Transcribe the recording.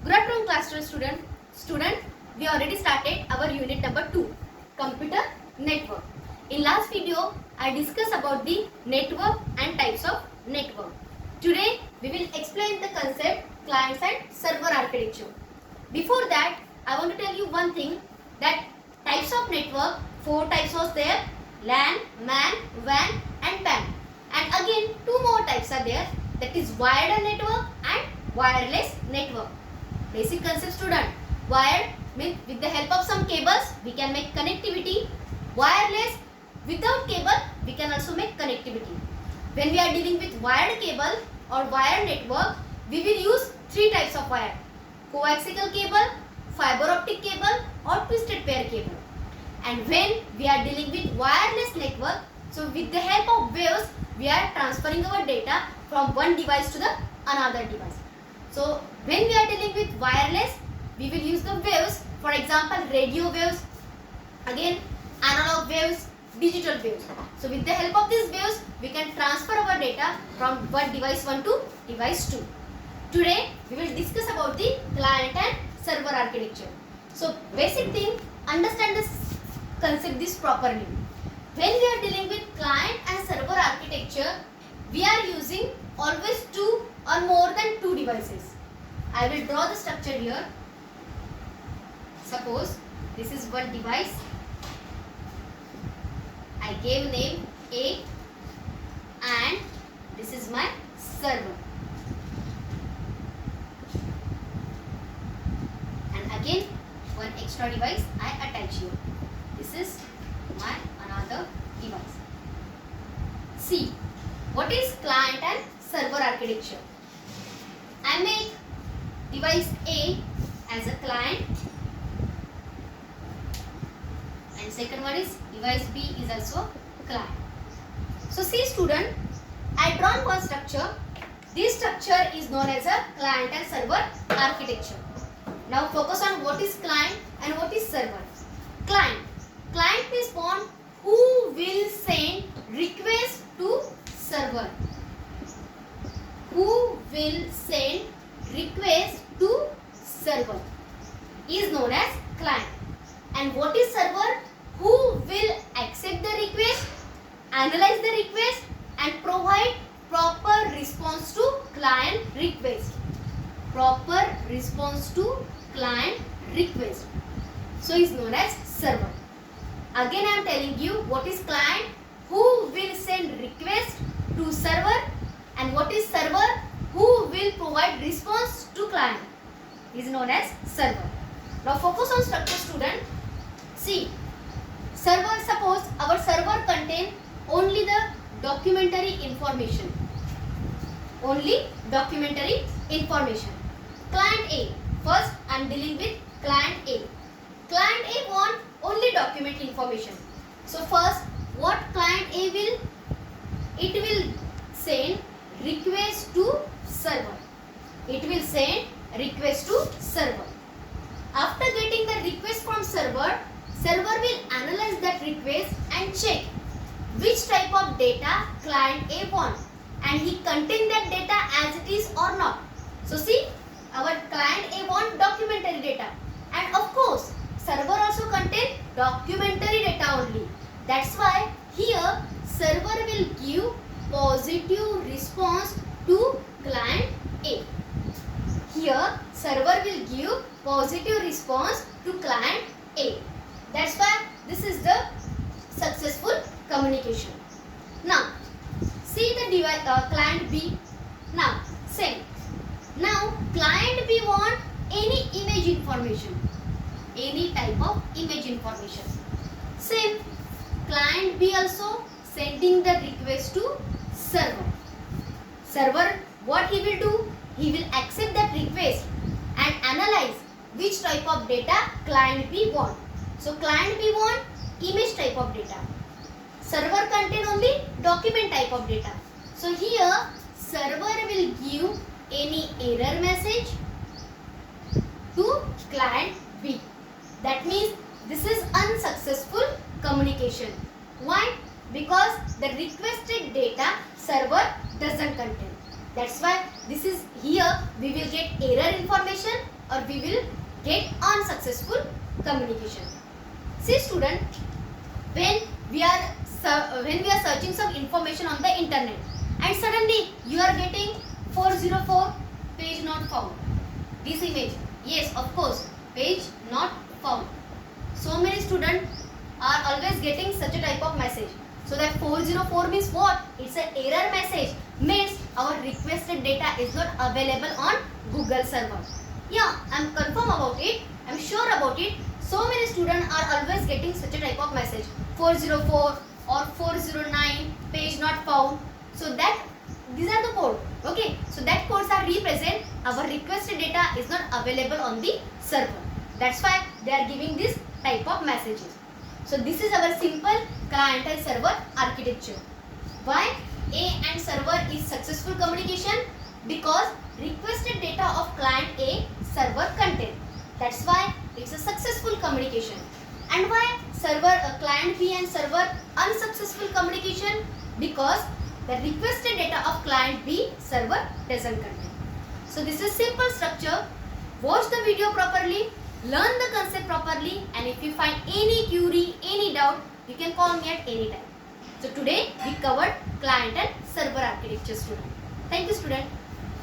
Good afternoon, class 12 student. Student, we already started our unit number 2, computer network. In last video, I discussed about the network and types of network. Today, we will explain the concept clients and server architecture. Before that, I want to tell you one thing, that types of network, 4 types was there: LAN, MAN, WAN and PAN. And again, 2 more types are there, that is wired network and wireless network. Basic concept, student. Wired means with the help of some cables we can make connectivity. Wireless, without cable we can also make connectivity. When we are dealing with wired cable or wired network, we will use 3 types of wire: coaxial cable, fiber optic cable or twisted pair cable. And when we are dealing with wireless network, so with the help of waves we are transferring our data from one device to the another device. So when we are dealing with wireless, we will use the waves, for example radio waves, again analog waves, digital waves. So with the help of these waves, we can transfer our data from one device 1 to device 2. Today we will discuss about the client and server architecture. So basic thing, understand this concept this properly. When we are dealing with client and server architecture, we are using always 2 or more than 2 devices. I will draw the structure here. Suppose this is one device. I gave name A and this is my server. And again one extra device I attach here. This is my another device. See, what is client and server architecture? I make device A as a client and second one is device B is also client. So see student, I drawn one structure. This structure is known as a client and server architecture. Now focus on what is client and what is server. Client. Client is one who will send request to server. Who will send request to server is known as client. And what is server? Who will accept the request, analyze the request and provide proper response to client request. Proper response to client request. So is known as server. Again I am telling you what is client, who will send request to server, and what is server, who will provide response to client is known as server. Now focus on structure student. See, server, suppose our server contain only the documentary information. Only documentary information. Client A. First I am dealing with client A. Client A want only document information. So first what client A will? It will send request to server. It will send request to server. After getting the request from server, server will analyze that request and check which type of data client A wants, and he contain that data as it is or not. So see, our client A want documentary data, and of course server also contain documentary data only. That's why here server will give positive response to client A. Here server will give positive response to client A. That's why this is the successful communication. Now see the device, client B. Now same. Now client B want any image information. Any type of image information. Same, client B also sending the request to server. Server, what he will do? He will accept that request and analyze which type of data client B want. So client B want image type of data. Server contain only document type of data. So here server will give any error message to client B. That means this is unsuccessful communication. Why? Because the requested data server doesn't contain. That's why this is here we will get error information or we will get unsuccessful communication. See student, when we are searching some information on the internet and suddenly you are getting 404 page not found. This image, yes, of course, page not found. So many students are always getting such a type of message. So that 404 means what? It's an error message. Means our requested data is not available on Google server. Yeah, I'm confirm about it. I'm sure about it. So many students are always getting such a type of message. 404 or 409 page not found. So that these are the code. Okay. So that codes are represent our requested data is not available on the server. That's why they are giving this type of messages. So this is our simple client and server architecture. Why A and server is successful communication? Because requested data of client A server content. That's why it's a successful communication. And why server client B and server unsuccessful communication? Because the requested data of client B server doesn't contain. So this is simple structure. Watch the video properly. Learn the concept properly, and if you find any query, any doubt, you can call me at any time. So today we covered client and server architecture, student. Thank you, student.